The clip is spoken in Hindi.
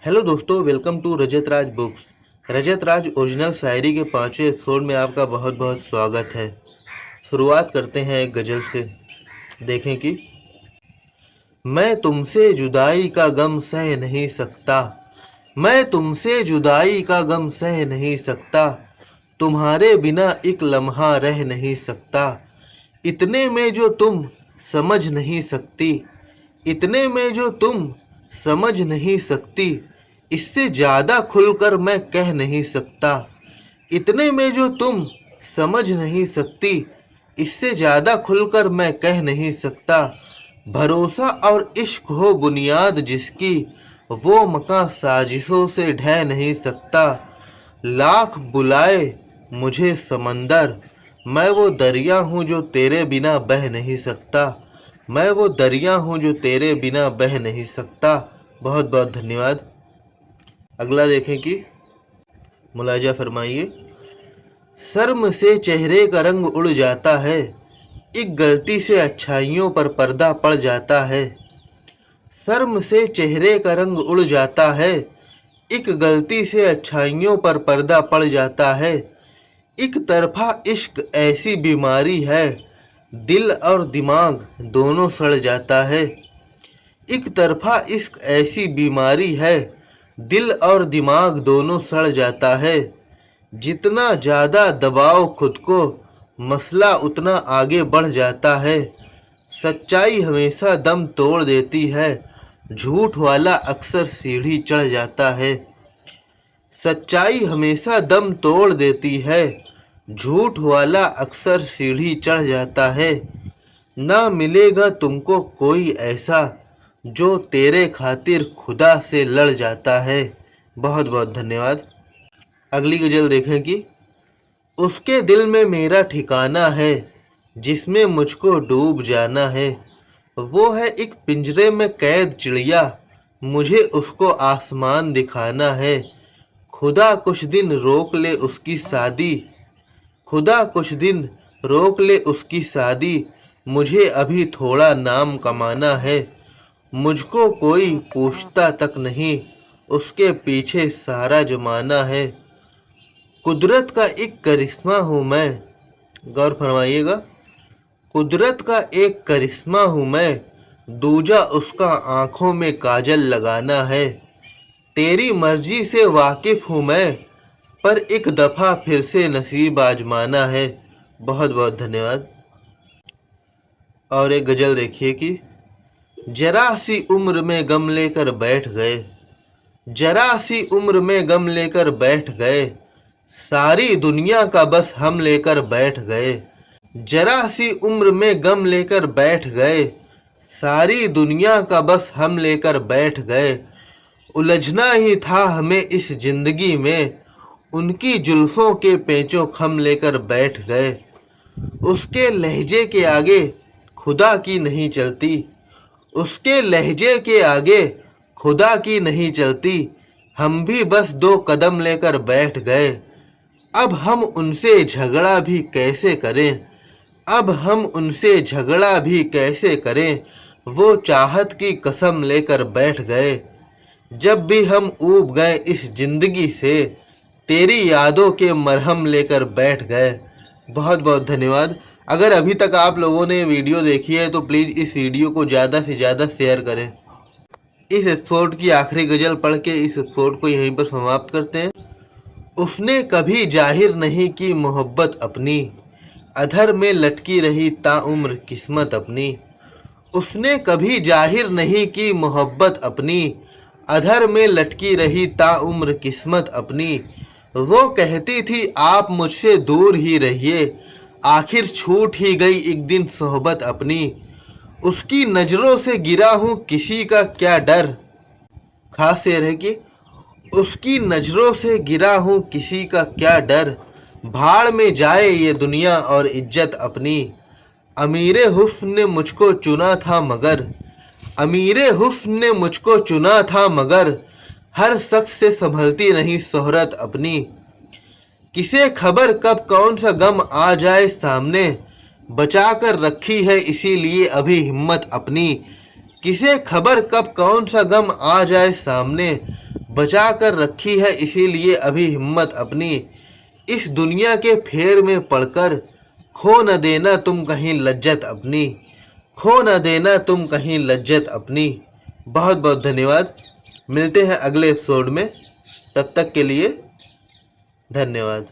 हेलो दोस्तों, welcome to Rajat Raj books. Rajat Raj original शायरी के 5वें एपिसोड में आपका बहुत बहुत स्वागत है। शुरुआत करते हैं एक गज़ल से। देखें कि मैं तुमसे जुदाई का गम सह नहीं सकता, मैं तुमसे जुदाई का गम सह नहीं सकता, तुम्हारे बिना एक लम्हा रह नहीं सकता। इतने में जो तुम समझ नहीं सकती, इतने में जो तुम समझ नहीं सकती, इससे ज़्यादा खुलकर मैं कह नहीं सकता। इतने में जो तुम समझ नहीं सकती, इससे ज़्यादा खुलकर मैं कह नहीं सकता। भरोसा और इश्क हो बुनियाद जिसकी, वो मकां साजिशों से ढह नहीं सकता। लाख बुलाए मुझे समंदर, मैं वो दरिया हूँ जो तेरे बिना बह नहीं सकता, मैं वो दरिया हूँ जो तेरे बिना बह नहीं सकता। बहुत बहुत धन्यवाद। अगला देखें कि मुलाजा फरमाइए। शर्म से चेहरे का रंग उड़ जाता है, एक गलती से अच्छाइयों पर पर्दा पड़ जाता है। शर्म से चेहरे का रंग उड़ जाता है, एक गलती से अच्छाइयों पर पर्दा पड़ जाता है। एक तरफा इश्क ऐसी बीमारी है, दिल और दिमाग दोनों सड़ जाता है। एक तरफा इश्क ऐसी बीमारी है, दिल और दिमाग दोनों सड़ जाता है। जितना ज़्यादा दबाओ खुद को, मसला उतना आगे बढ़ जाता है। सच्चाई हमेशा दम तोड़ देती है, झूठ वाला अक्सर सीढ़ी चढ़ जाता है। सच्चाई हमेशा दम तोड़ देती है, झूठ वाला अक्सर सीढ़ी चढ़ जाता है। ना मिलेगा तुमको कोई ऐसा, जो तेरे खातिर खुदा से लड़ जाता है। बहुत बहुत धन्यवाद। अगली गज़ल देखें कि उसके दिल में मेरा ठिकाना है, जिसमें मुझको डूब जाना है। वो है एक पिंजरे में कैद चिड़िया, मुझे उसको आसमान दिखाना है। खुदा कुछ दिन रोक ले उसकी शादी, खुदा कुछ दिन रोक ले उसकी शादी, मुझे अभी थोड़ा नाम कमाना है। मुझको कोई पूछता तक नहीं, उसके पीछे सारा जमाना है। कुदरत का एक करिश्मा हूँ मैं, गौर फरमाइएगा। कुदरत का एक करिश्मा हूँ मैं, दूजा उसका आँखों में काजल लगाना है। तेरी मर्जी से वाकिफ़ हूँ मैं, पर एक दफ़ा फिर से नसीब आजमाना है। बहुत बहुत धन्यवाद। और एक गज़ल देखिए कि जरा सी उम्र में गम लेकर बैठ गए, जरा सी उम्र में गम लेकर बैठ गए, सारी दुनिया का बस हम लेकर बैठ गए। जरा सी उम्र में गम लेकर बैठ गए, सारी दुनिया का बस हम लेकर बैठ गए। उलझना ही था हमें इस जिंदगी में, उनकी जुल्फों के पेंचों खम लेकर बैठ गए। उसके लहजे के आगे खुदा की नहीं चलती, उसके लहजे के आगे खुदा की नहीं चलती। हम भी बस 2 कदम लेकर बैठ गए, अब हम उनसे झगड़ा भी कैसे करें, अब हम उनसे झगड़ा भी कैसे करें। वो चाहत की कसम लेकर बैठ गए, जब भी हम ऊब गए इस जिंदगी से, तेरी यादों के मरहम लेकर बैठ गए। बहुत बहुत धन्यवाद। अगर अभी तक आप लोगों ने वीडियो देखी है तो प्लीज़ इस वीडियो को ज़्यादा से ज़्यादा शेयर करें। इस एपिसोड की आखिरी गज़ल पढ़ के इस एपिसोड को यहीं पर समाप्त करते हैं। उसने कभी जाहिर नहीं की मोहब्बत अपनी, अधर में लटकी रही ताउम्र किस्मत अपनी। उसने कभी जाहिर नहीं की मोहब्बत अपनी, अधर में लटकी रही ताउम्र किस्मत अपनी। वो कहती थी आप मुझसे दूर ही रहिए, आखिर छूट ही गई एक दिन सोहबत अपनी। उसकी नज़रों से गिरा हूँ किसी का क्या डर, खास शेर है कि उसकी नज़रों से गिरा हूँ किसी का क्या डर। भाड़ में जाए ये दुनिया और इज्जत अपनी। अमीरे हुस्न ने मुझको चुना था मगर, अमीरे हुस्न ने मुझको चुना था मगर, हर शख्स से संभलती नहीं शोहरत अपनी। किसे खबर कब कौन सा गम आ जाए सामने, बचा कर रखी है इसीलिए अभी हिम्मत अपनी। किसे खबर कब कौन सा गम आ जाए सामने, बचा कर रखी है इसीलिए अभी हिम्मत अपनी, इस दुनिया के फेर में पड़कर खो न देना तुम कहीं लज्जत अपनी, खो न देना तुम कहीं लज्जत अपनी। बहुत बहुत धन्यवाद। मिलते हैं अगले एपिसोड में, तब तक के लिए धन्यवाद।